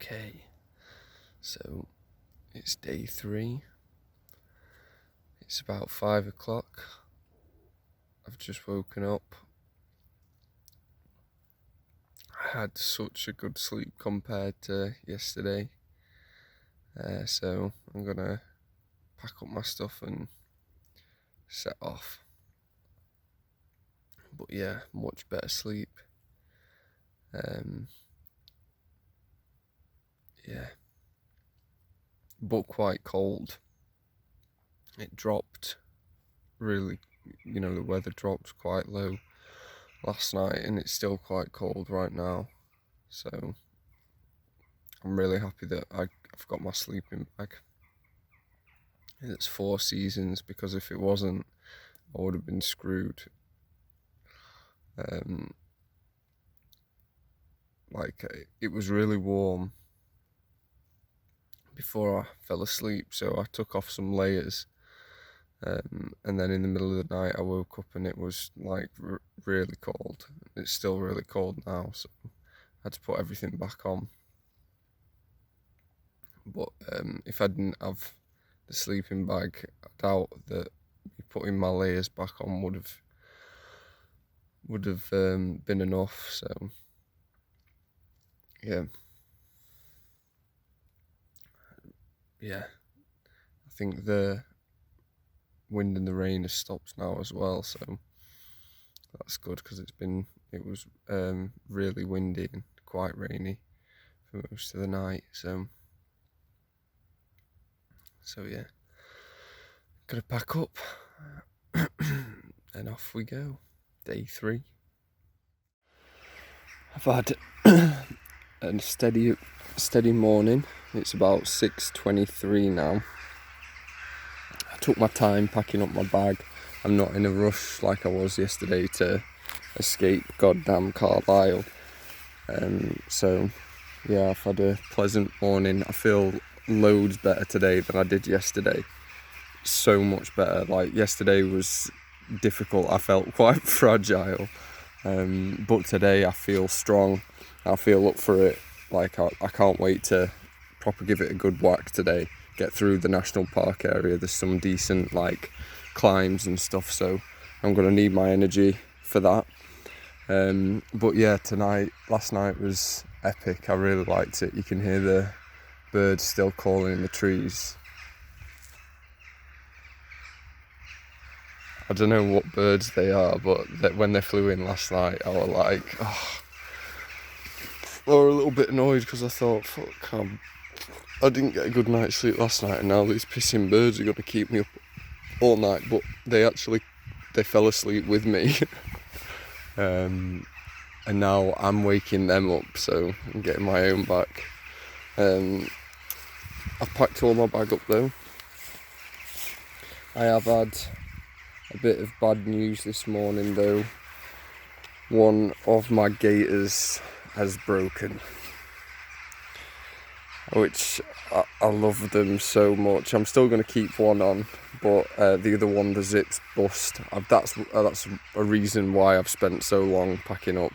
Okay, so it's day 3. It's about 5 o'clock. I've just woken up. I had such a good sleep compared to yesterday. So I'm gonna pack up my stuff and set off. But yeah, much better sleep. Yeah, but quite cold. It dropped really, the weather dropped quite low last night and it's still quite cold right now. So I'm really happy that I've got my sleeping bag. It's 4 seasons, because if it wasn't, I would have been screwed. It was really warm before I fell asleep, so I took off some layers, and then in the middle of the night I woke up and it was like really cold. It's still really cold now, so I had to put everything back on. But if I didn't have the sleeping bag, I doubt that me putting my layers back on would have been enough. So yeah, I think the wind and the rain has stopped now as well, so that's good, because it was really windy and quite rainy for most of the night. So yeah, gotta pack up and off we go. Day 3. I've had a steady morning. It's about 6:23 now. I took my time packing up my bag. I'm not in a rush like I was yesterday to escape goddamn Carlisle. So yeah, I've had a pleasant morning. I feel loads better today than I did yesterday. So much better. Like, yesterday was difficult. I felt quite fragile. But today I feel strong. I feel up for it. Like, I can't wait to proper give it a good whack today. Get through the national park area. There's some decent climbs and stuff, so I'm gonna need my energy for that. But yeah, last night was epic. I really liked it. You can hear the birds still calling in the trees. I don't know what birds they are, but when they flew in last night, I was like, oh. I was a little bit annoyed, because I thought, fuck, I didn't get a good night's sleep last night, and now these pissing birds are going to keep me up all night. But they fell asleep with me. And now I'm waking them up, so I'm getting my own back. I've packed all my bag up though. I have had a bit of bad news this morning though. One of my gaiters has broken, which I love them so much. I'm still going to keep one on, but the other one, the zip's bust. That's a reason why I've spent so long packing up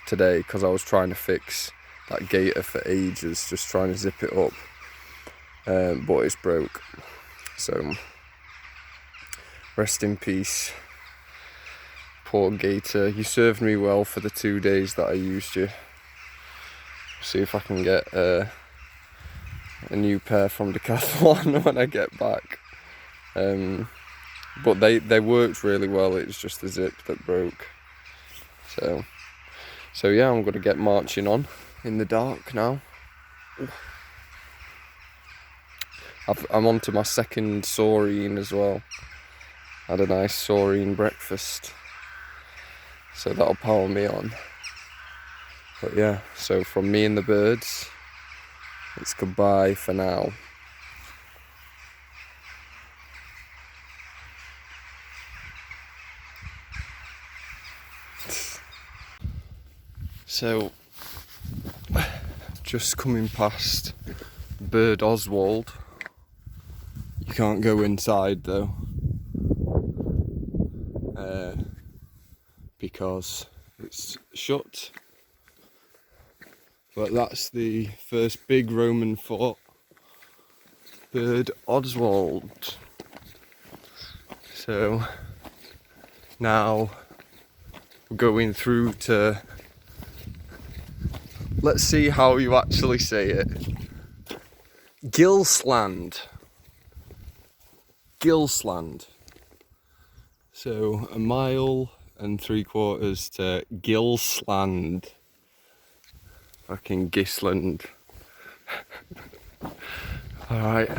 today, because I was trying to fix that gaiter for ages, just trying to zip it up, but it's broke. So rest in peace, poor gaiter. You served me well for the 2 days that I used you. See if I can get a new pair from Decathlon when I get back. But they worked really well. It's just the zip that broke. So yeah, I'm gonna get marching on in the dark now. I'm on to my second saurine as well. Had a nice saurine breakfast, so that'll power me on. But yeah, so from me and the birds, it's goodbye for now. So, just coming past Bird Oswald. You can't go inside though, because it's shut. But that's the first big Roman fort, Bird Oswald. So now we're going through to, let's see how you actually say it, Gilsland. Gilsland. So 1.75 miles to Gilsland. Fucking Gisland. Alright.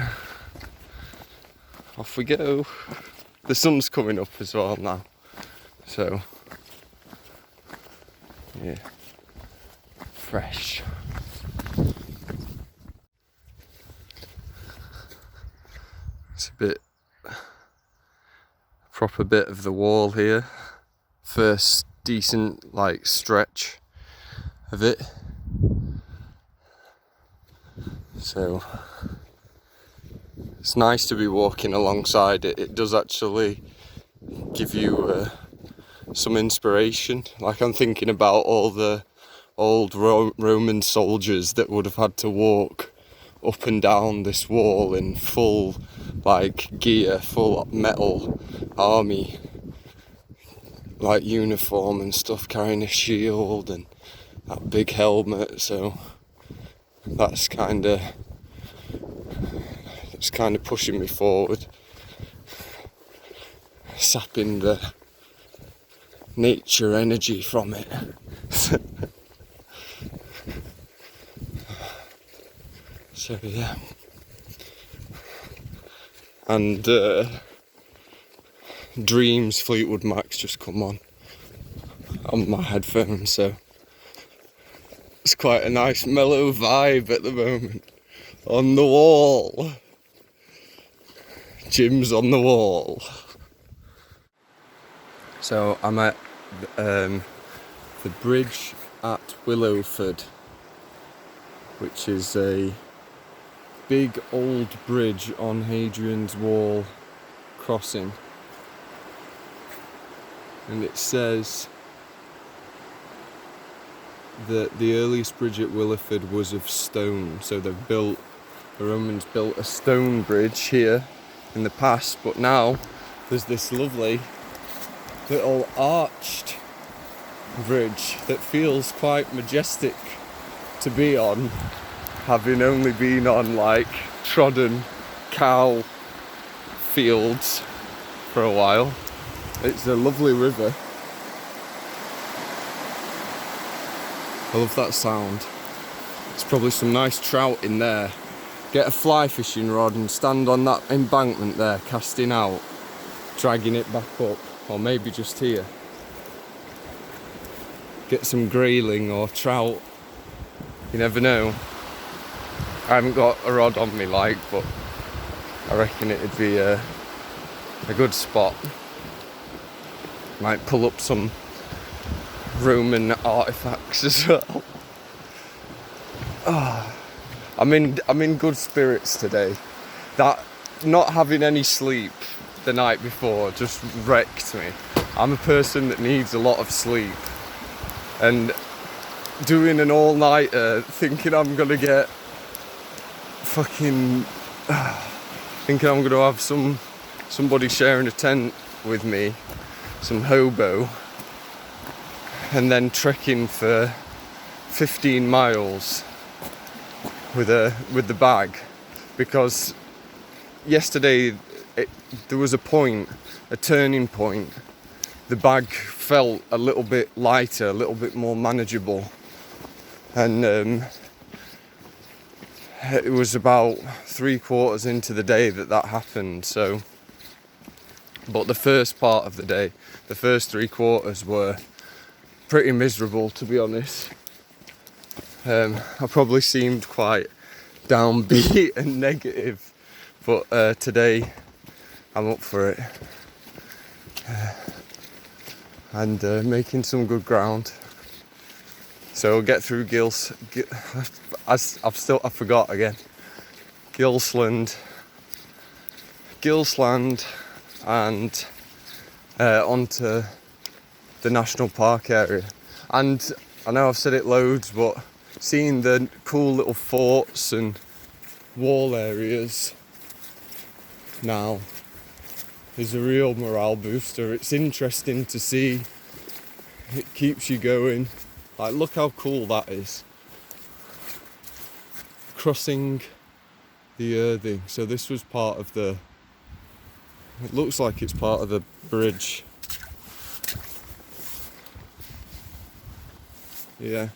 Off we go. The sun's coming up as well now. So, yeah. Fresh. It's a proper bit of the wall here. First decent like stretch of it. So it's nice to be walking alongside it. It does actually give you some inspiration. Like, I'm thinking about all the old Roman soldiers that would have had to walk up and down this wall in full like gear, full metal army like uniform and stuff, carrying a shield and that big helmet. So that's kind of pushing me forward, sapping the nature energy from it. So yeah, and Dreams Fleetwood Mac's just come on my headphones, so it's quite a nice mellow vibe at the moment. On the wall, Jim's on the wall. So I'm at the bridge at Willowford, which is a big old bridge on Hadrian's Wall crossing, and it says that the earliest bridge at Willowford was of stone. So the Romans built a stone bridge here in the past, but now there's this lovely little arched bridge that feels quite majestic to be on, having only been on like trodden cow fields for a while. It's a lovely river. I love that sound. There's probably some nice trout in there. Get a fly fishing rod and stand on that embankment there, casting out, dragging it back up, or maybe just here. Get some grayling or trout. You never know. I haven't got a rod on me, but I reckon it'd be a good spot. Might pull up some Roman artifacts as well. I'm in good spirits today. That not having any sleep the night before just wrecked me. I'm a person that needs a lot of sleep, and doing an all-nighter thinking I'm gonna get thinking I'm gonna have somebody sharing a tent with me, some hobo, and then trekking for 15 miles with the bag, because yesterday there was a turning point. The bag felt a little bit lighter, a little bit more manageable, and it was about 3/4 into the day that happened. So, but the first part of the day, the first 3/4 were pretty miserable, to be honest. I probably seemed quite downbeat and negative, but today I'm up for it, and making some good ground. So we'll get through I forgot again. Gilsland, and onto the national park area. And I know I've said it loads, but seeing the cool little forts and wall areas now is a real morale booster. It's interesting to see. It keeps you going. Like, look how cool that is. Crossing the earthing. So this was part of the, it looks like it's part of the bridge. Yeah.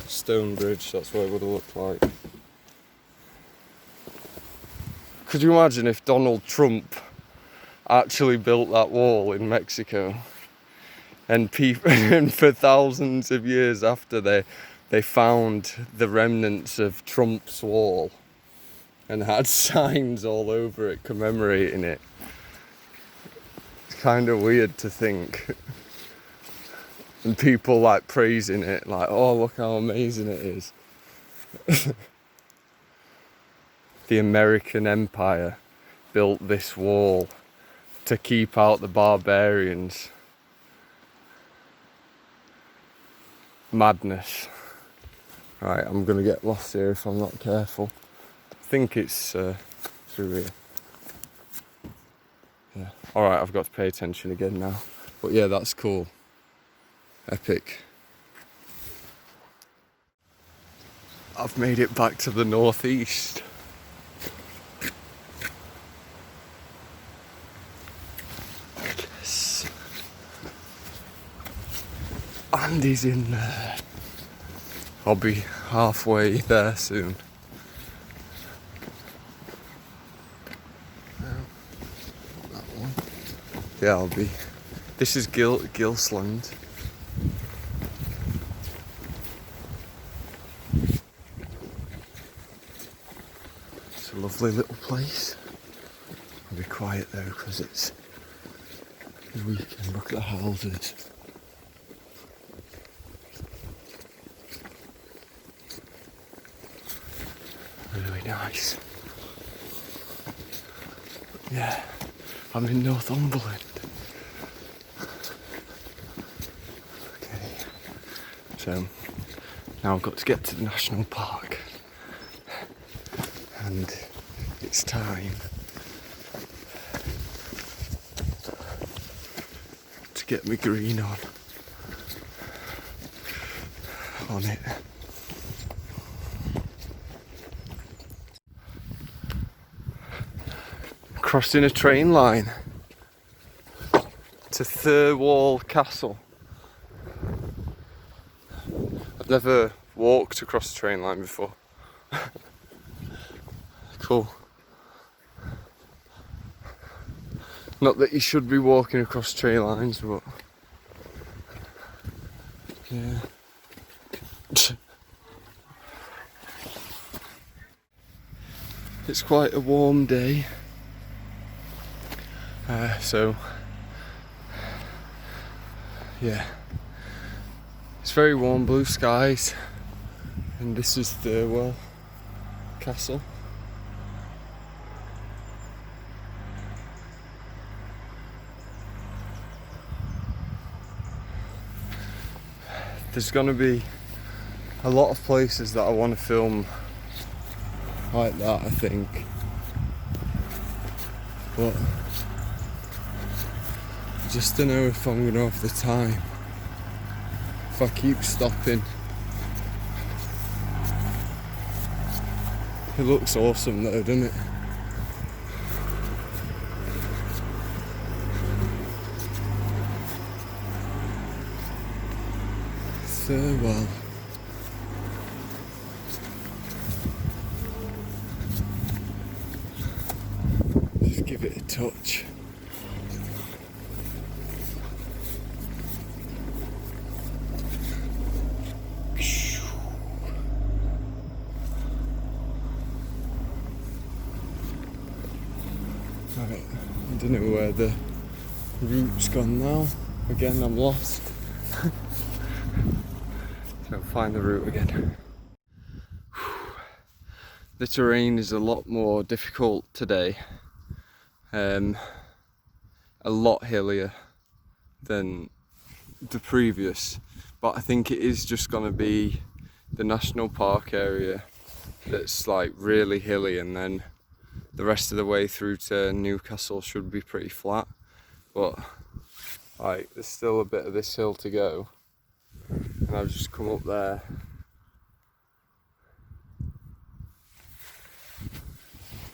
Stone bridge, that's what it would have looked like. Could you imagine if Donald Trump actually built that wall in Mexico, and people, and for thousands of years after they found the remnants of Trump's wall and had signs all over it commemorating it? It's kind of weird to think. And people like praising it, like, oh, look how amazing it is. The American Empire built this wall to keep out the barbarians. Madness. Right, I'm gonna get lost here if I'm not careful. I think it's through here. Yeah. Alright, I've got to pay attention again now. But yeah, that's cool. Epic. I've made it back to the northeast. Yes. Andy's in there. I'll be halfway there soon. That one. Yeah, I'll be. This is Gilsland. It's a lovely little place. I'll be quiet though because it's the weekend. Look at the houses. Really nice. Yeah, I'm in Northumberland. Okay, so now I've got to get to the national park, and it's time to get my green on it. Crossing a train line to Thirlwall Castle. I've never walked across a train line before. Cool. Not that you should be walking across train lines, but yeah. It's quite a warm day. So yeah, it's very warm, blue skies, and this is Thirlwall Castle. There's gonna be a lot of places that I want to film like that, I think, but I just don't know if I'm gonna have the time. If I keep stopping. It looks awesome though, doesn't it? Thirlwall. Just give it a touch. Right, I don't know where the route's gone now. Again, I'm lost. So find the route again. The terrain is a lot more difficult today. A lot hillier than the previous but I think it is just going to be the national park area that's like really hilly, and then the rest of the way through to Newcastle should be pretty flat. But like, there's still a bit of this hill to go, and I've just come up there.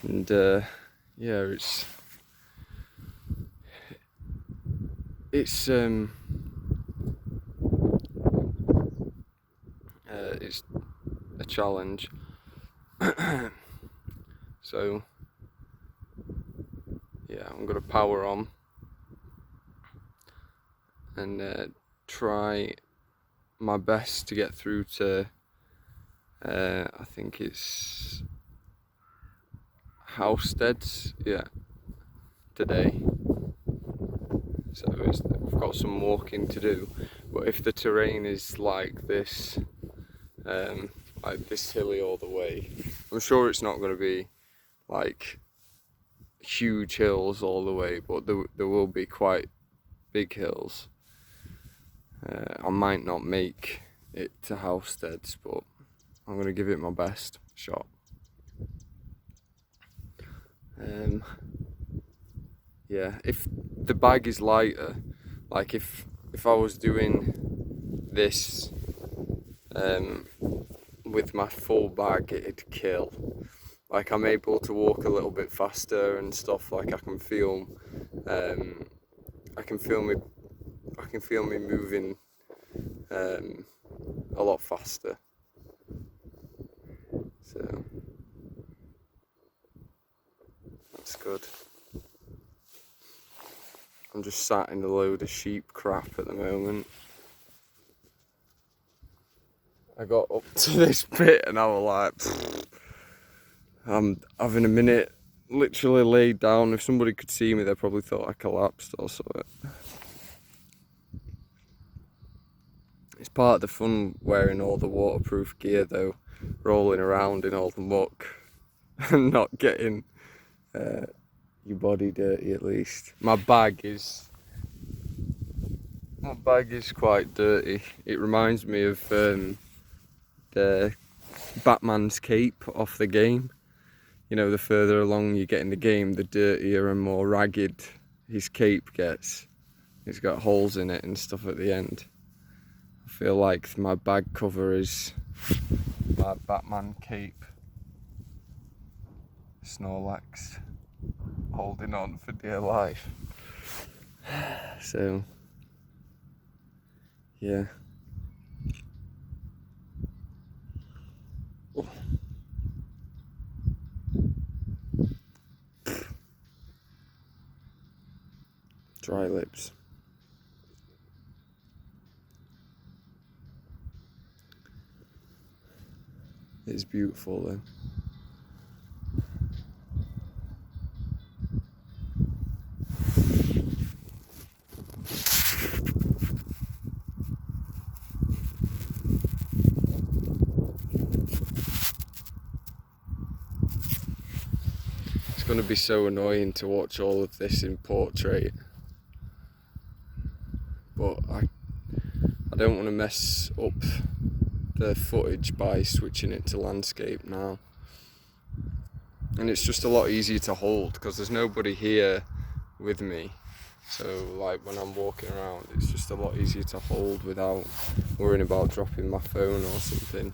And yeah, it's a challenge. So yeah, I'm gonna power on and try my best to get through to I think it's Housesteads, yeah, today. So we've got some walking to do, but if the terrain is like this hilly all the way, I'm sure it's not going to be like huge hills all the way, but there will be quite big hills. I might not make it to Housesteads, but I'm going to give it my best shot. Yeah, if the bag is lighter, like if I was doing this with my full bag, it'd kill. Like, I'm able to walk a little bit faster and stuff. Like, I can feel me moving a lot faster. So that's good. I'm just sat in a load of sheep crap at the moment. I got up to this bit and I was like, I'm having a minute, literally laid down. If somebody could see me, they probably thought I collapsed or something. It's part of the fun wearing all the waterproof gear though, rolling around in all the muck and not getting your body dirty at least. My bag is quite dirty. It reminds me of the Batman's cape off the game. You know, the further along you get in the game, the dirtier and more ragged his cape gets. It's got holes in it and stuff at the end. I feel like my bag cover is my Batman cape. Snorlax holding on for dear life. So yeah. Oh. Dry lips. It's beautiful though. It's going to be so annoying to watch all of this in portrait, but I don't want to mess up the footage by switching it to landscape now. And it's just a lot easier to hold because there's nobody here with me. So like when I'm walking around, it's just a lot easier to hold without worrying about dropping my phone or something.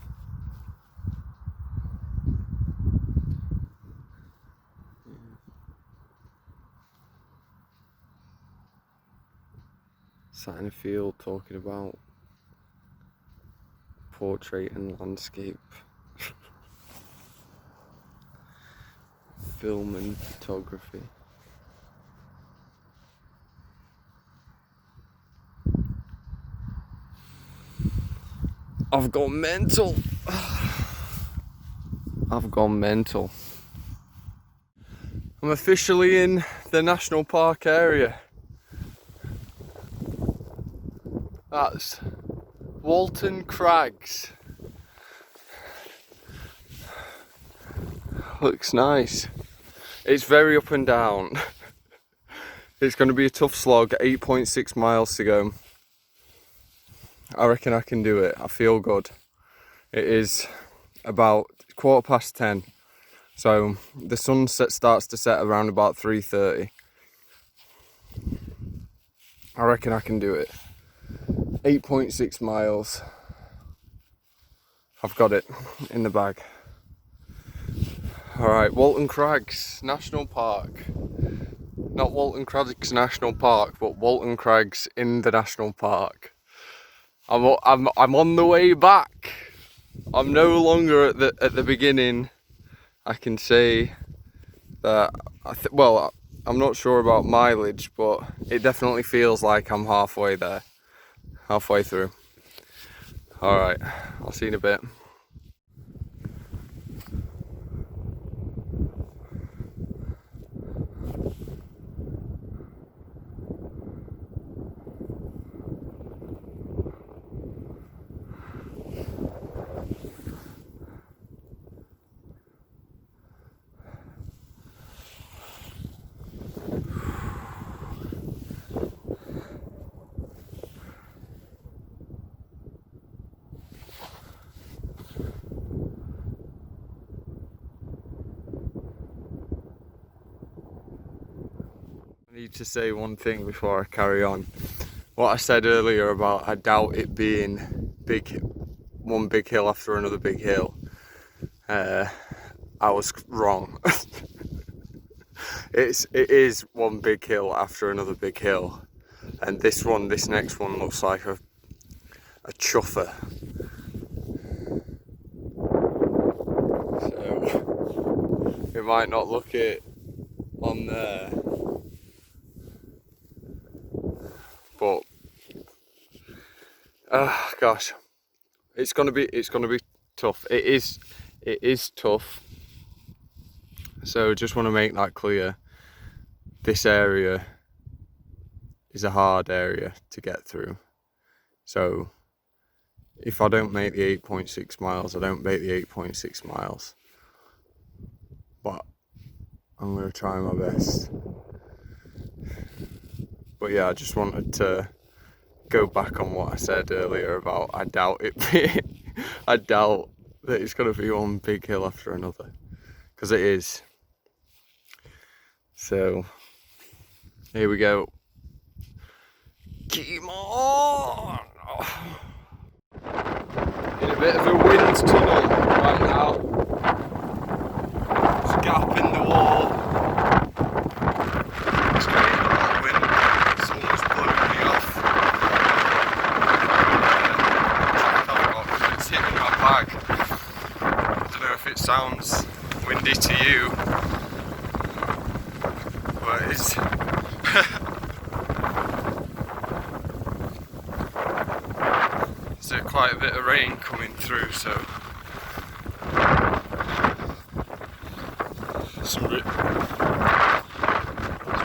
Sat in a field talking about portrait and landscape. Film and photography. I've gone mental. I've gone mental. I'm officially in the national park area. That's Walton Crags. Looks nice. It's very up and down. It's going to be a tough slog, 8.6 miles to go. I reckon I can do it. I feel good. It is about 10:15, so the sunset starts to set around about 3:30. I reckon I can do it. 8.6 miles. I've got it in the bag. Alright, Walton Crags National Park. Not Walton Crags National Park, but Walton Crags in the National Park. I'm on the way back. I'm no longer at the beginning. I can say that, well, I'm not sure about mileage, but it definitely feels like I'm halfway there. Halfway through. Alright, I'll see you in a bit. I need to say one thing before I carry on. What I said earlier about I doubt it being one big hill after another big hill, I was wrong. It is one big hill after another big hill, and this next one looks like a chuffer. So it might not look it on there, but gosh, it's gonna be tough. It is tough. So just want to make that clear. This area is a hard area to get through. So if I don't make the 8.6 miles, I don't make the 8.6 miles. But I'm going to try my best. But yeah, I just wanted to go back on what I said earlier about I doubt that it's going to be one big hill after another. Because it is. So here we go. Keep on! In a bit of a wind tunnel right now. There's a gap in the wall. It's getting a lot of wind. It's almost blowing me off. It's hitting my bag. I don't know if it sounds windy to you, but it's there's quite a bit of rain coming through, so some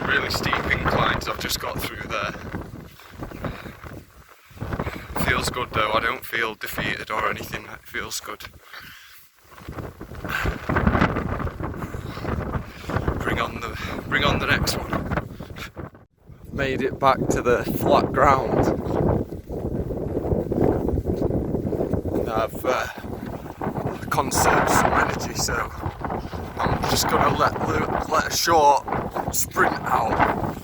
really steep inclines I've just got through there. Feels good though, I don't feel defeated or anything, it feels good. Bring on the next one. Made it back to the flat ground. And I've conserved some energy, so I'm just gonna let a short sprint out.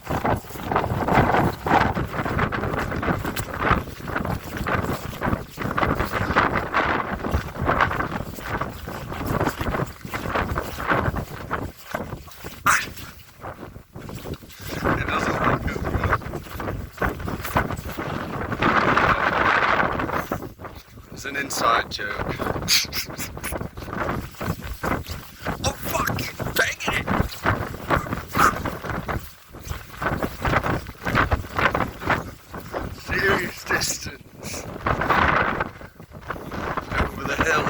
It's an inside joke. Oh fuck! Dang it! Serious distance over the hill.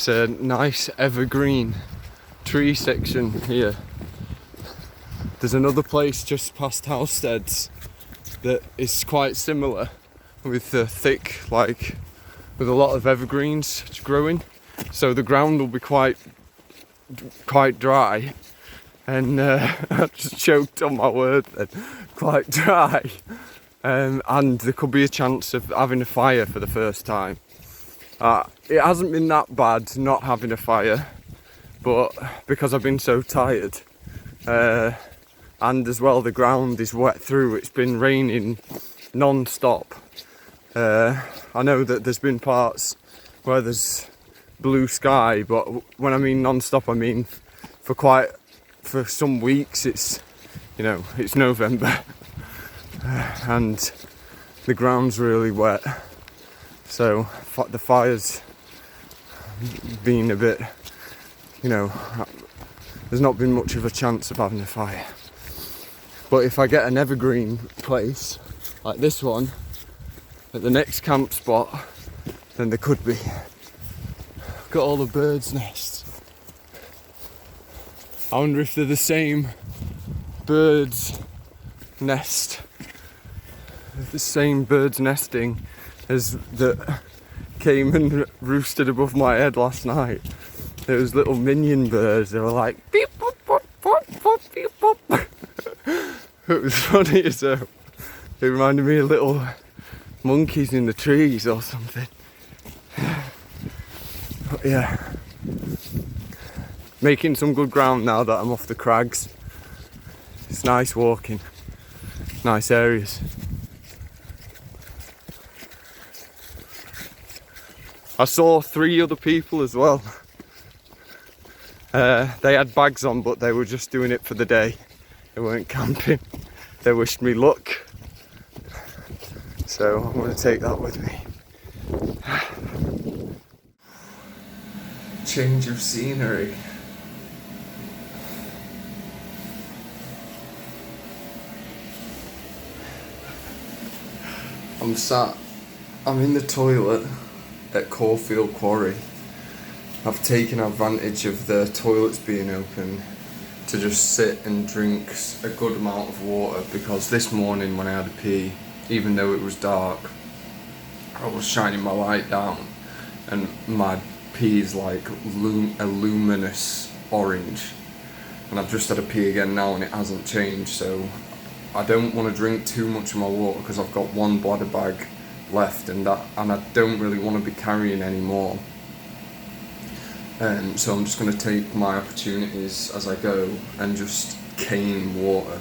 It's a nice evergreen tree section here. There's another place just past Halsteads that is quite similar, with thick, like, with a lot of evergreens growing. So the ground will be quite dry, and I just choked on my word then. Quite dry, and there could be a chance of having a fire for the first time. It hasn't been that bad not having a fire, but because I've been so tired, and as well the ground is wet through, it's been raining non-stop. I know that there's been parts where there's blue sky, but when I mean non-stop, I mean for some weeks it's, you know, it's November and the ground's really wet, so the fire's been a bit, you know, there's not been much of a chance of having a fire. But if I get an evergreen place like this one at the next camp spot, then there could be. Got all the birds' nests. I wonder if they're the same birds' nest, the same birds nesting as that came and roosted above my head last night. Those little minion birds, they were like beep boop boop boop boop beep boop. It was funny as hell. It reminded me of little monkeys in the trees or something. But yeah, making some good ground now that I'm off the crags. It's nice walking, nice areas. I saw 3 other people as well. They had bags on, but they were just doing it for the day. They weren't camping. They wished me luck. So I'm going to take that with me. Change of scenery. I'm in the toilet at Caulfield Quarry. I've taken advantage of the toilets being open to just sit and drink a good amount of water, because this morning when I had a pee, even though it was dark, I was shining my light down and my pee is like a luminous orange, and I've just had a pee again now and it hasn't changed. So I don't want to drink too much of my water because I've got 1 bladder bag left, and I don't really want to be carrying any more. So I'm just going to take my opportunities as I go and just cane water.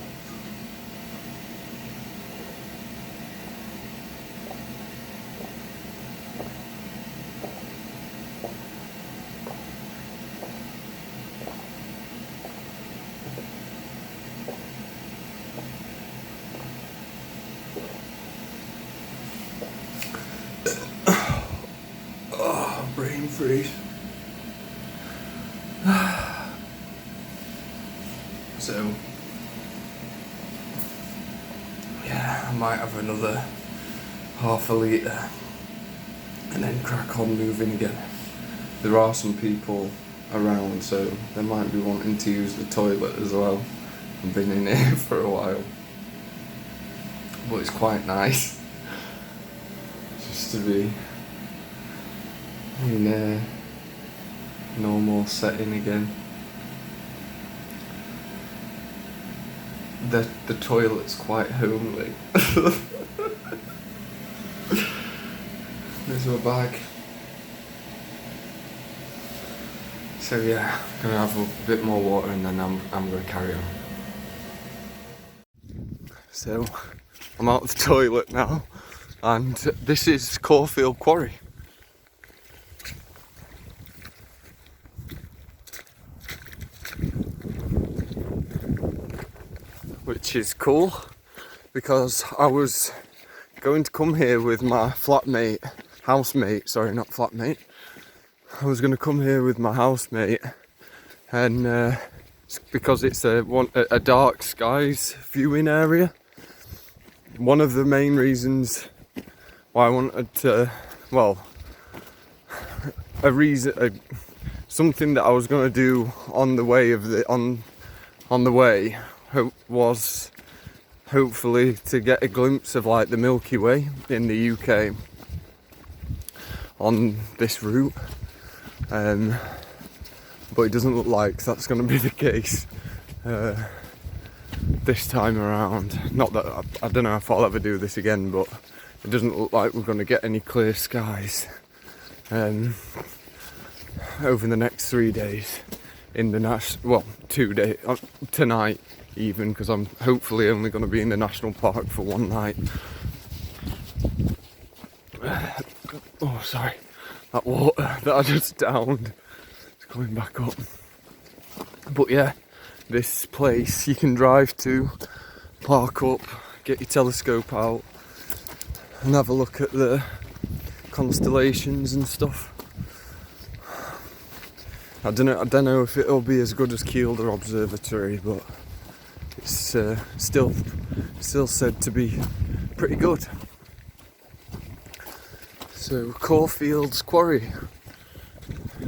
Oh, brain freeze. So, yeah, I might have another half a litre and then crack on moving again. There are some people around, so they might be wanting to use the toilet as well. I've been in here for a while, but it's quite nice just to be in a normal setting again. The toilet's quite homely. There's my bag. So yeah, gonna have a bit more water and then I'm gonna carry on. So I'm out of the toilet now, and this is Caulfield Quarry. Which is cool, because I was going to come here with my housemate, sorry, not flatmate. I was going to come here with my housemate, and because it's a dark skies viewing area. One of the main reasons why I wanted to, well, something that I was going to do on the way was hopefully to get a glimpse of like the Milky Way in the UK on this route, but it doesn't look like that's going to be the case this time around. Not that I don't know if I'll ever do this again, but it doesn't look like we're going to get any clear skies over the next 3 days in the 2 days tonight even, because I'm hopefully only going to be in the national park for one night. Oh, sorry, that water that I just downed is coming back up. But yeah, this place you can drive to, park up, get your telescope out and have a look at the constellations and stuff. I don't know if it'll be as good as Kielder Observatory, but it's still said to be pretty good. So Caulfield's Quarry,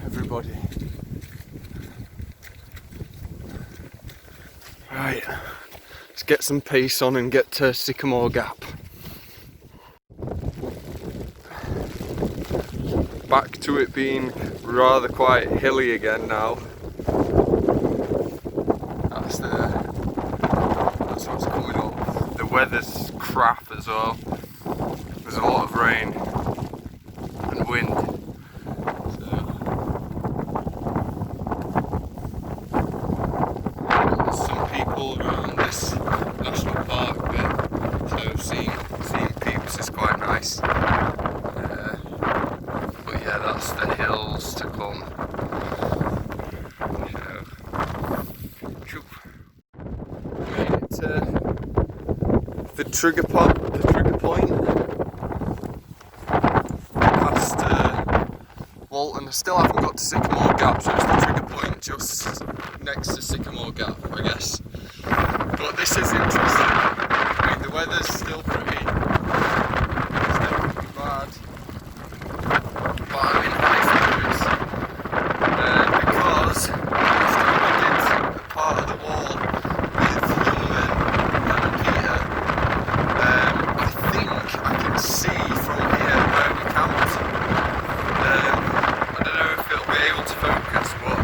everybody. Right, let's get some pace on and get to Sycamore Gap. Back to it being rather quite hilly again now. That's what's coming up. The weather's crap as well. There's a lot of rain and wind. There's some people around this national park bit, so seeing peeps is quite nice. But yeah, that's the hills to come. Made it to the trigger point. Past Walton. I still haven't got to Sycamore Gap, so it's the trigger point just next to Sycamore Gap, I guess. But this is interesting. I mean, the weather's still pretty. It's never pretty bad. But I'm in high figures because I still did a part of the wall with Youngman and Peter. I think I can see from here where we camped. I don't know if it'll be able to focus, but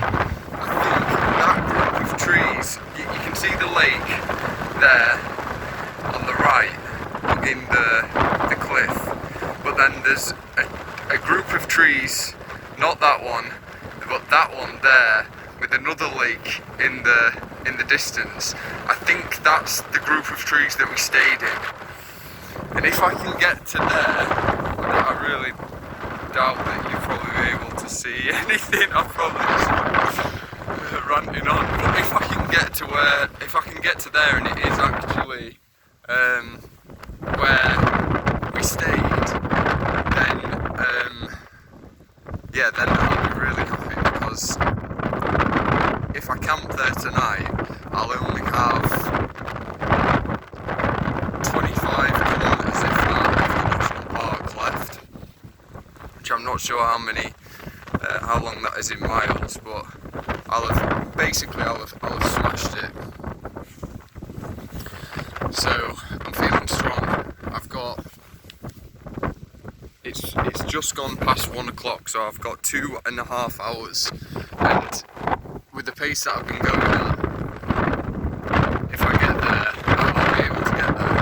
I think that group of trees, you can see the lake there on the right in the cliff, but then there's a group of trees, not that one, but that one there with another lake in the distance. I think that's the group of trees that we stayed in. And if I can get to there, I really doubt that you'll probably be able to see anything. I'm probably just ranting on, but if I can get to there and it is actually where we stayed, then I'll be really happy, because if I camp there tonight, I'll only have 25 kilometres if that of the national park left, which I'm not sure how long that is in miles, but I'll have smashed it. So I'm feeling strong. It's just gone past 1 o'clock, so I've got 2.5 hours, and with the pace that I've been going at, if I get there, I'll be able to get there.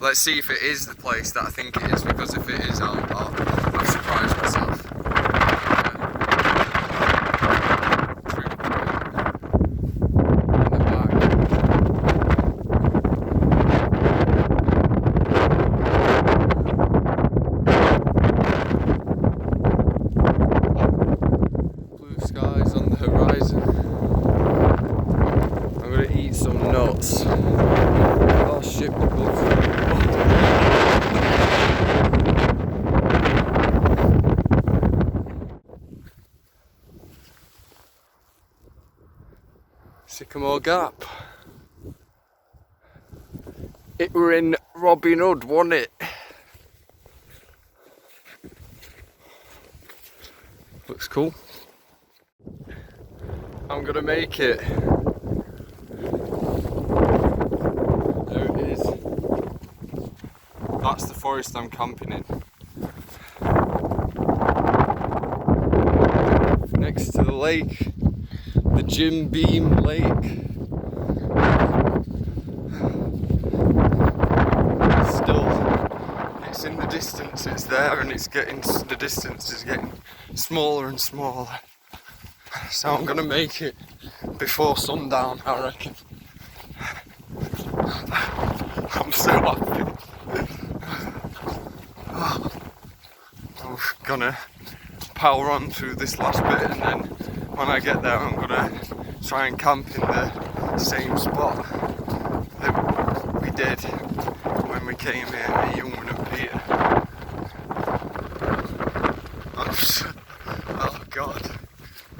Let's see if it is the place that I think it is, because if it is, I'll surprise myself. Sycamore Gap. It were in Robin Hood, wasn't it? looks cool. I'm gonna make it. There it is. That's the forest I'm camping in. Next to the lake, the Jim Beam Lake. Still, it's in the distance, it's there, and the distance is getting smaller and smaller. So I'm gonna make it before sundown, I reckon. I'm so happy. I'm gonna power on through this last bit, and then when I get there I'm gonna try and camp in the same spot that we did when we came here, me, Youngman and Peter. Oh God,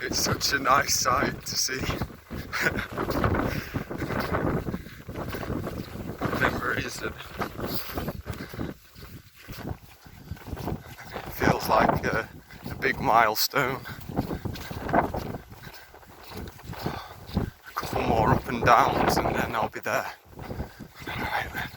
it's such a nice sight to see. It feels like a big milestone. A couple more up and downs and then I'll be there. Alright then.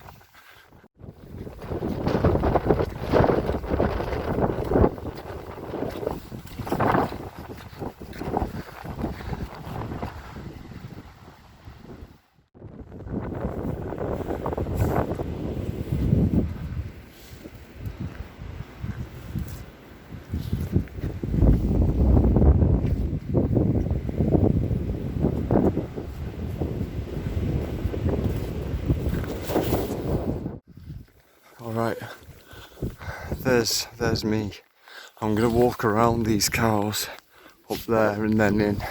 Alright, there's me. I'm gonna walk around these cows up there and then in.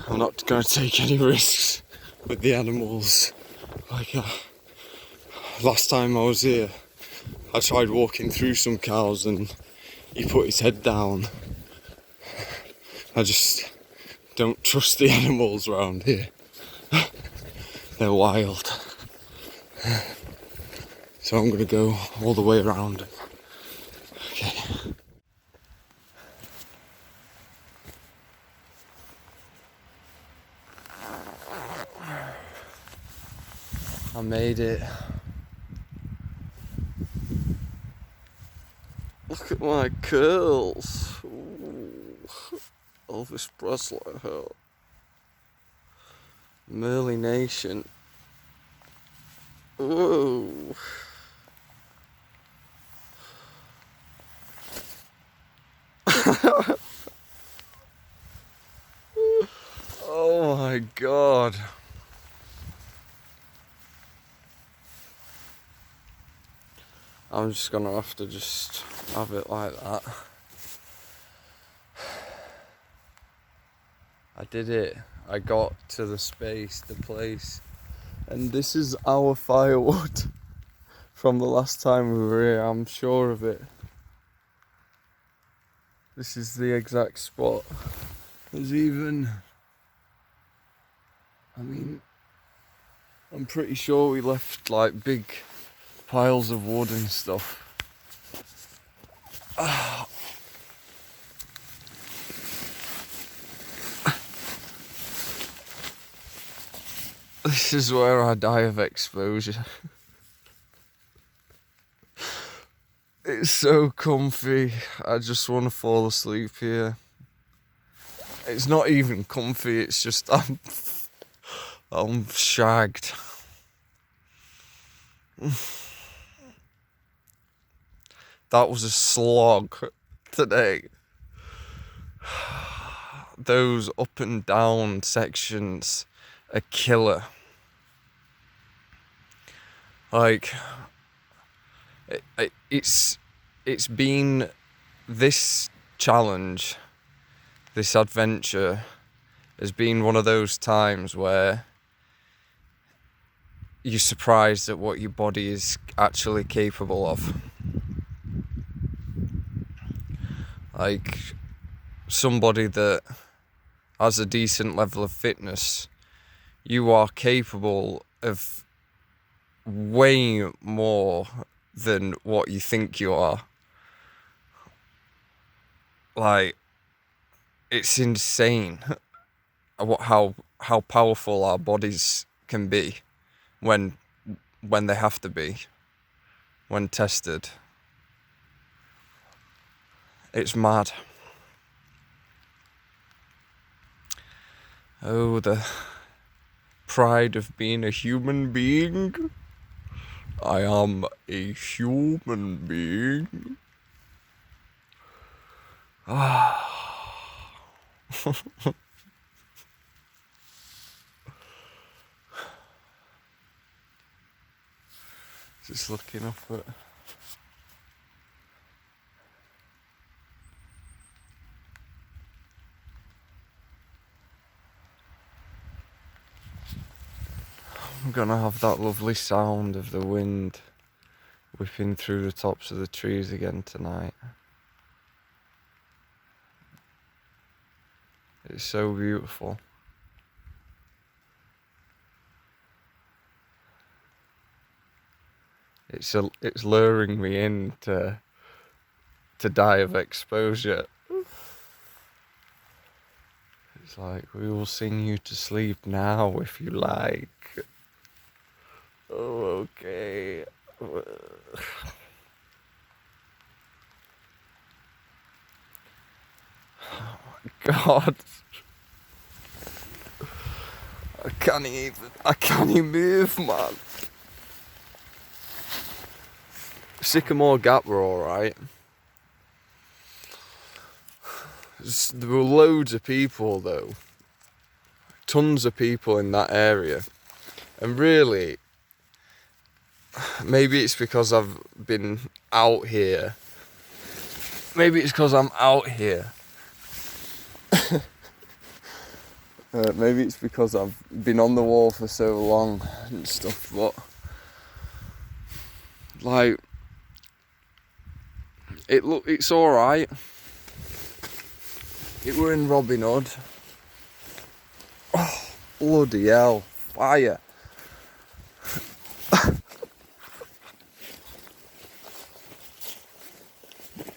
I'm not gonna take any risks with the animals. Like last time I was here, I tried walking through some cows and he put his head down. I just don't trust the animals around here. They're wild. So I'm gonna go all the way around. Okay. I made it. Look at my curls. Ooh. Elvis Presley hair. Merley Nation. Whoa. Oh my God. I'm just gonna have to just have it like that. I did it. I got to the space, the place. And this is our firewood from the last time we were here, I'm sure of it. This is the exact spot. There's even, I'm pretty sure we left like big piles of wood and stuff. This is where I die of exposure. It's so comfy. I just want to fall asleep here. It's not even comfy, it's just I'm shagged. That was a slog today. Those up and down sections are killer. Like, it's been this challenge, this adventure has been one of those times where you're surprised at what your body is actually capable of. Like, somebody that has a decent level of fitness, you are capable of way more than what you think you are. Like, it's insane how powerful our bodies can be when they have to be, when tested. It's mad. Oh, the pride of being a human being. I am a human being. Just looking up at... I'm gonna have that lovely sound of the wind whipping through the tops of the trees again tonight. It's so beautiful. It's luring me in to die of exposure. It's like, we will sing you to sleep now if you like. Oh, okay. Oh my God. I can't even move, man. Sycamore Gap were alright. There were loads of people though. Tons of people in that area. And really, maybe it's because I've been out here. Maybe it's because I'm out here. Maybe it's because I've been on the wall for so long and stuff, but like, it's alright. It were in Robin Hood. Oh, bloody hell, fire.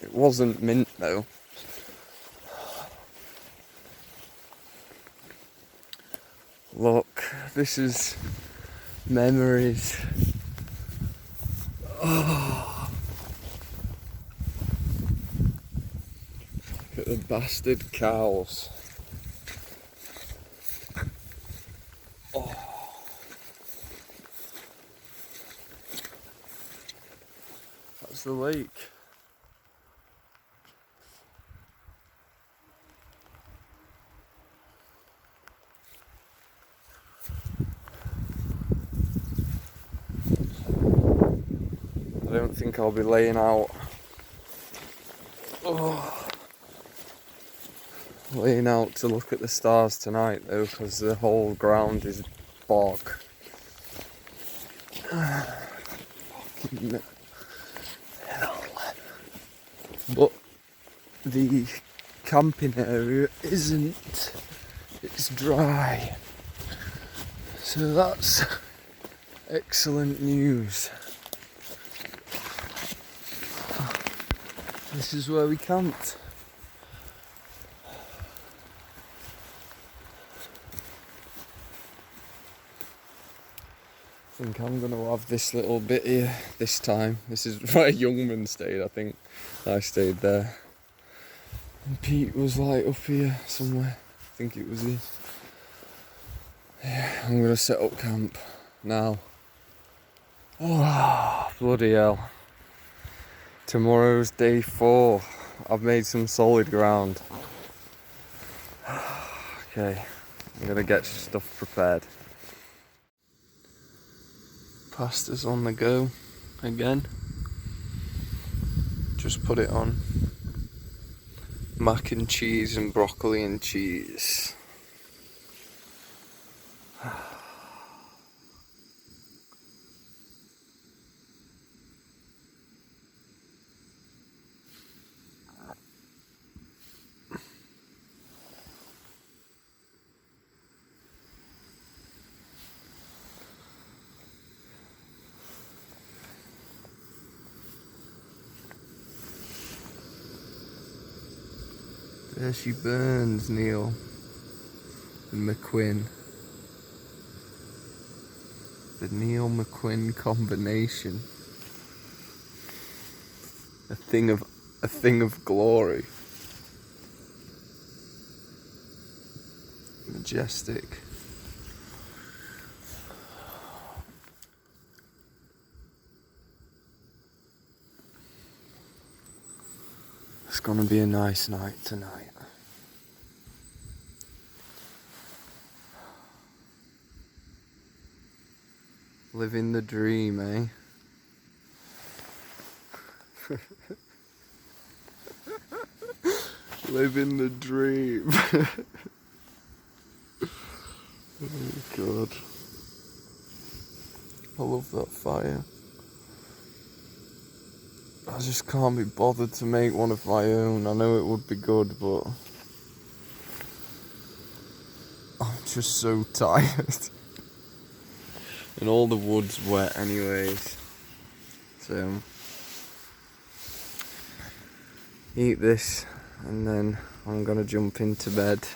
It wasn't mint though. Look, this is memories. Oh. Look at the bastard cows. Oh. That's the lake. I don't think I'll be laying out. Oh. Laying out to look at the stars tonight though, because the whole ground is bog. Fucking hell. But the camping area isn't. It's dry. So that's excellent news. This is where we camped. I think I'm going to have this little bit here this time. This is where Youngman stayed, I think. I stayed there. And Pete was like up here somewhere. I think it was here. Yeah, I'm going to set up camp now. Oh, bloody hell. Tomorrow's day 4. I've made some solid ground. Okay, I'm going to get stuff prepared. Pasta's on the go again. Just put it on. Mac and cheese and broccoli and cheese. There she burns, Neil and McQuinn. The Neil McQuinn combination. A thing of glory. Majestic. It's gonna be a nice night tonight. Living the dream, eh? Living the dream. Oh God. I love that fire. I just can't be bothered to make one of my own. I know it would be good, but I'm just so tired. And all the wood's wet anyways. So eat this and then I'm gonna jump into bed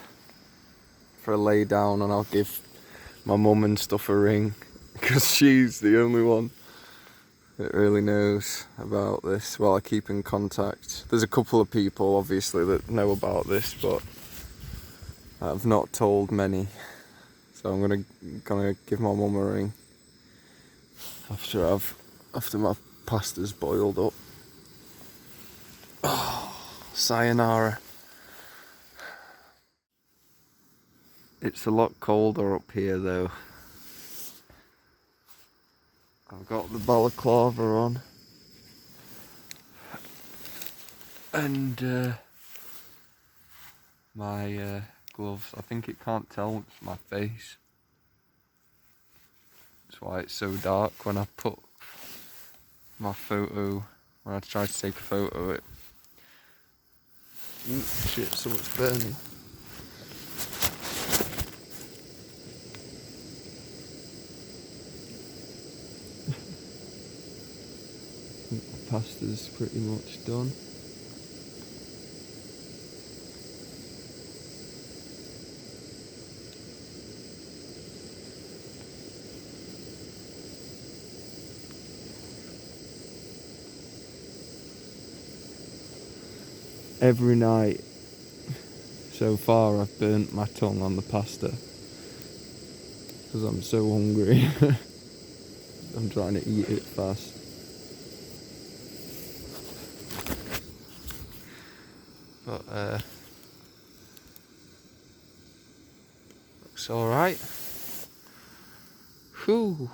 for a lay down, and I'll give my mum and stuff a ring because she's the only one that really knows about this. Well, I keep in contact. There's a couple of people obviously that know about this, but I've not told many. So I'm gonna give my mum a ring after my pasta's boiled up. Oh, sayonara. It's a lot colder up here though. I've got the balaclava on and my gloves. I think it can't tell it's my face. That's why it's so dark. When I put my photo, when I try to take a photo, it... Ooh, shit, something's burning. I think the pasta's pretty much done. Every night so far I've burnt my tongue on the pasta because I'm so hungry. I'm trying to eat it fast. But looks alright. Whew.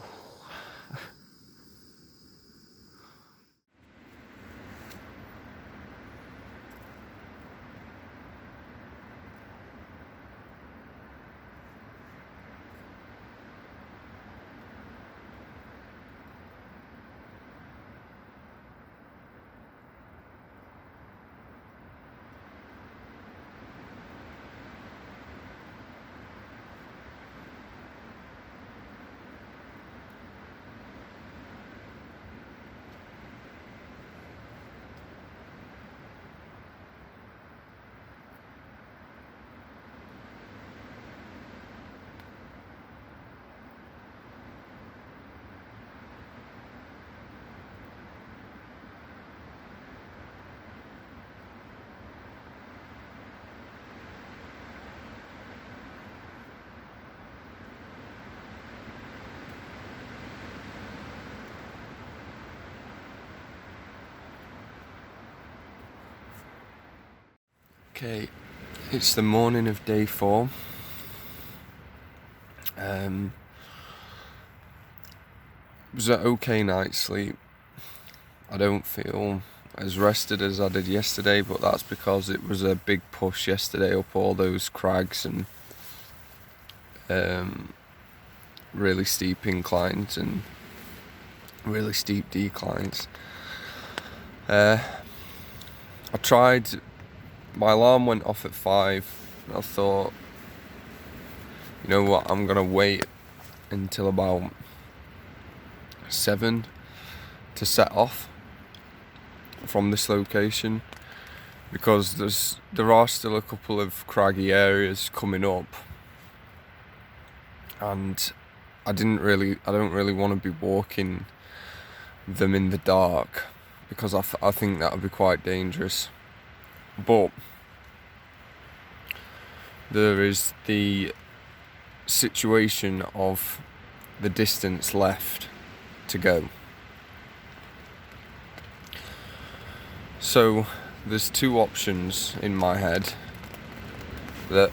Okay, it's the morning of day 4. It was an okay night's sleep. I don't feel as rested as I did yesterday, but that's because it was a big push yesterday up all those crags and really steep inclines and really steep declines. I tried. My alarm went off at 5 and I thought, you know what, I'm gonna wait until about 7 to set off from this location, because there are still a couple of craggy areas coming up, and I don't really want to be walking them in the dark, because I think that would be quite dangerous. But there is the situation of the distance left to go. So there's two options in my head. That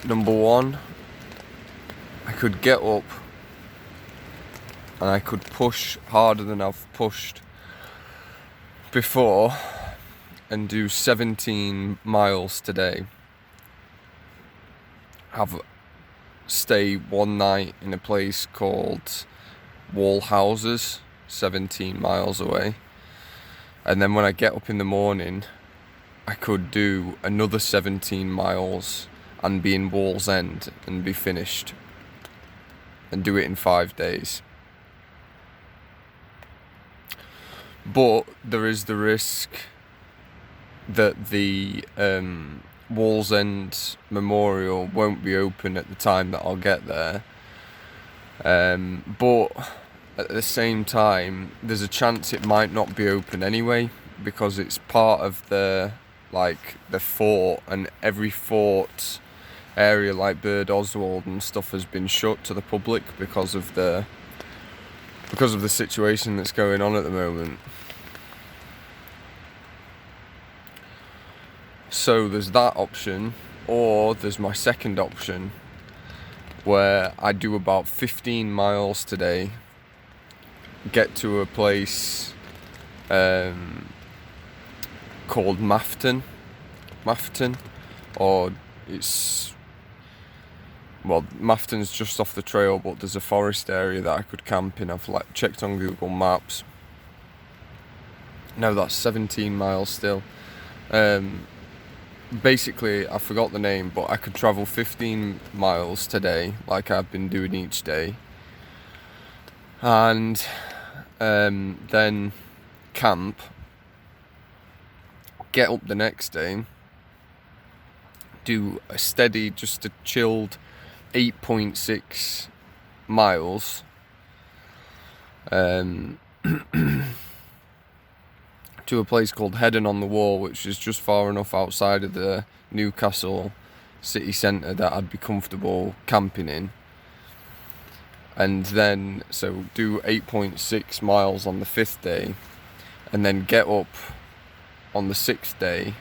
number one, I could get up and I could push harder than I've pushed before and do 17 miles today. Stay one night in a place called Wall Houses, 17 miles away. And then when I get up in the morning, I could do another 17 miles and be in Wall's End and be finished. And do it in 5 days. But there is the risk that the Wall's End Memorial won't be open at the time that I'll get there. But at the same time, there's a chance it might not be open anyway, because it's part of the fort, and every fort area like Bird Oswald and stuff has been shut to the public because of the situation that's going on at the moment. So there's that option, or there's my second option, where I do about 15 miles today, get to a place called Mafton, or Mafton's just off the trail, but there's a forest area that I could camp in. I've checked on Google Maps. No, that's 17 miles still. Basically, I forgot the name, but I could travel 15 miles today, like I've been doing each day, and then camp, get up the next day, do a steady, just a chilled 8.6 miles to a place called Hadrians Wall, which is just far enough outside of the Newcastle city centre that I'd be comfortable camping in. And then, so do 8.6 miles on the 5th day, and then get up on the 6th day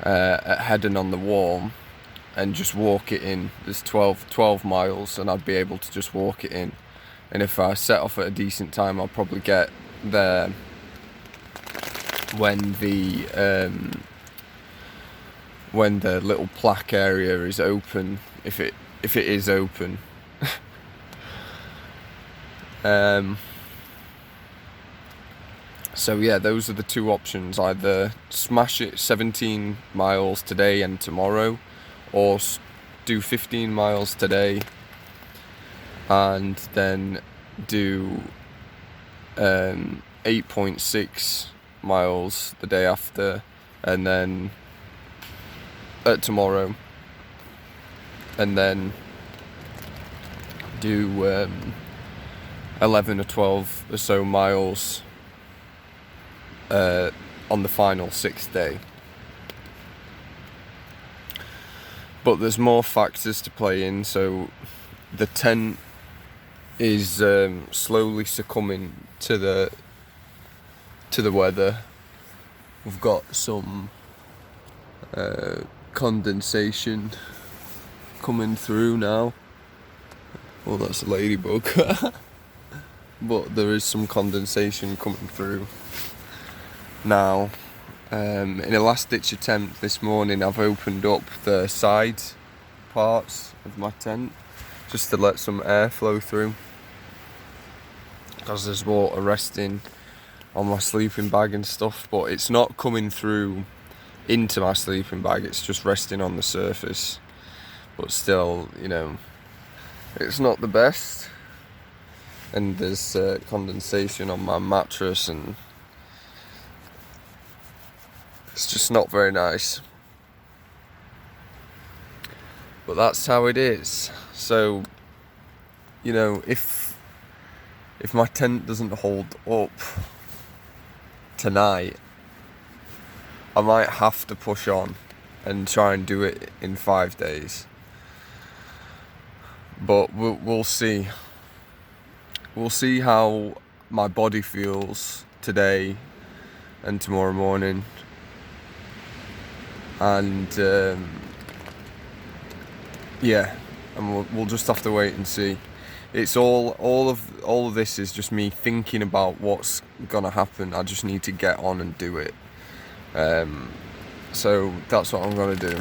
at Hadrians Wall and just walk it in. There's 12 miles, and I'd be able to just walk it in. And if I set off at a decent time, I'll probably get there when the little plaque area is open, if it is open. So yeah, those are the two options: either smash it 17 miles today and tomorrow, or do 15 miles today and then do 8.6 miles the day after, and then tomorrow, and then do 11 or 12 or so miles on the final 6th day. But there's more factors to play in. So the tent is slowly succumbing to the weather. We've got some condensation coming through now. Oh, that's a ladybug. But there is some condensation coming through now. In a last ditch attempt this morning, I've opened up the side parts of my tent just to let some air flow through, because there's water resting on my sleeping bag and stuff, but it's not coming through into my sleeping bag, it's just resting on the surface. But still, it's not the best, and there's condensation on my mattress, and It's just not very nice. But that's how it is. So, you know, if my tent doesn't hold up tonight, I might have to push on and try and do it in 5 days. But we'll see. We'll see how my body feels today and tomorrow morning. And yeah, and we'll just have to wait and see. It's all of this is just me thinking about what's gonna happen. I just need to get on and do it. So that's what I'm gonna do.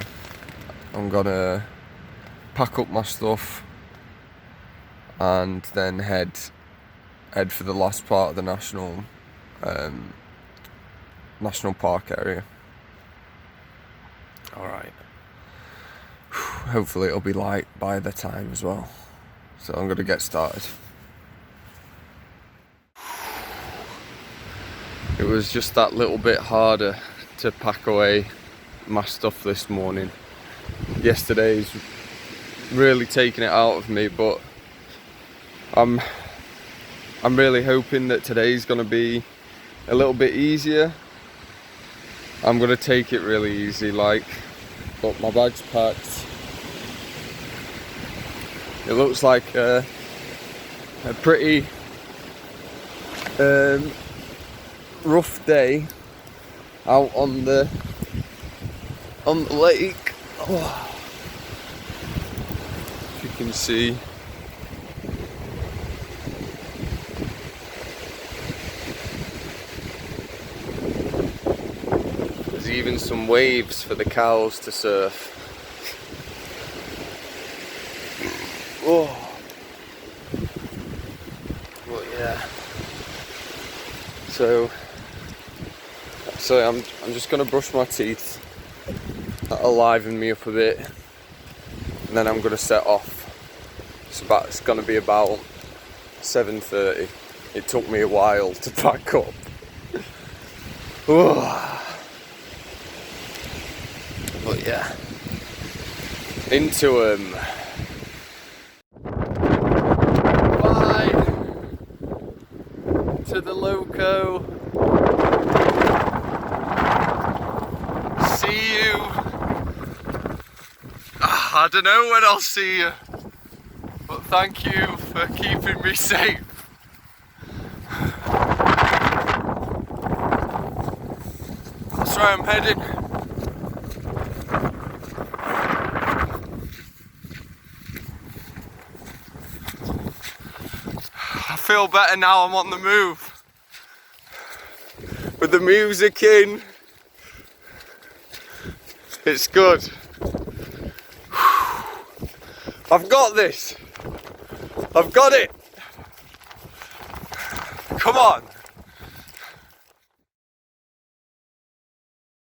I'm gonna pack up my stuff and then head for the last part of the national park area. All right. Hopefully it'll be light by the time as well. So I'm gonna get started. It was just that little bit harder to pack away my stuff this morning. Yesterday's really taking it out of me, but I'm really hoping that today's gonna be a little bit easier. I'm gonna take it really easy, but my bag's packed. It looks like a pretty rough day out on the lake. Oh. If you can see. There's even some waves for the cows to surf. Oh. But yeah. So I'm just gonna brush my teeth. That'll liven me up a bit, and then I'm gonna set off. It's gonna be about 7:30. It took me a while to pack up. But yeah, into 'em. Bye to the loco. See you. I don't know when I'll see you, but thank you for keeping me safe. That's where I'm heading. I feel better now I'm on the move. With the music in. It's good. I've got this. I've got it. Come on.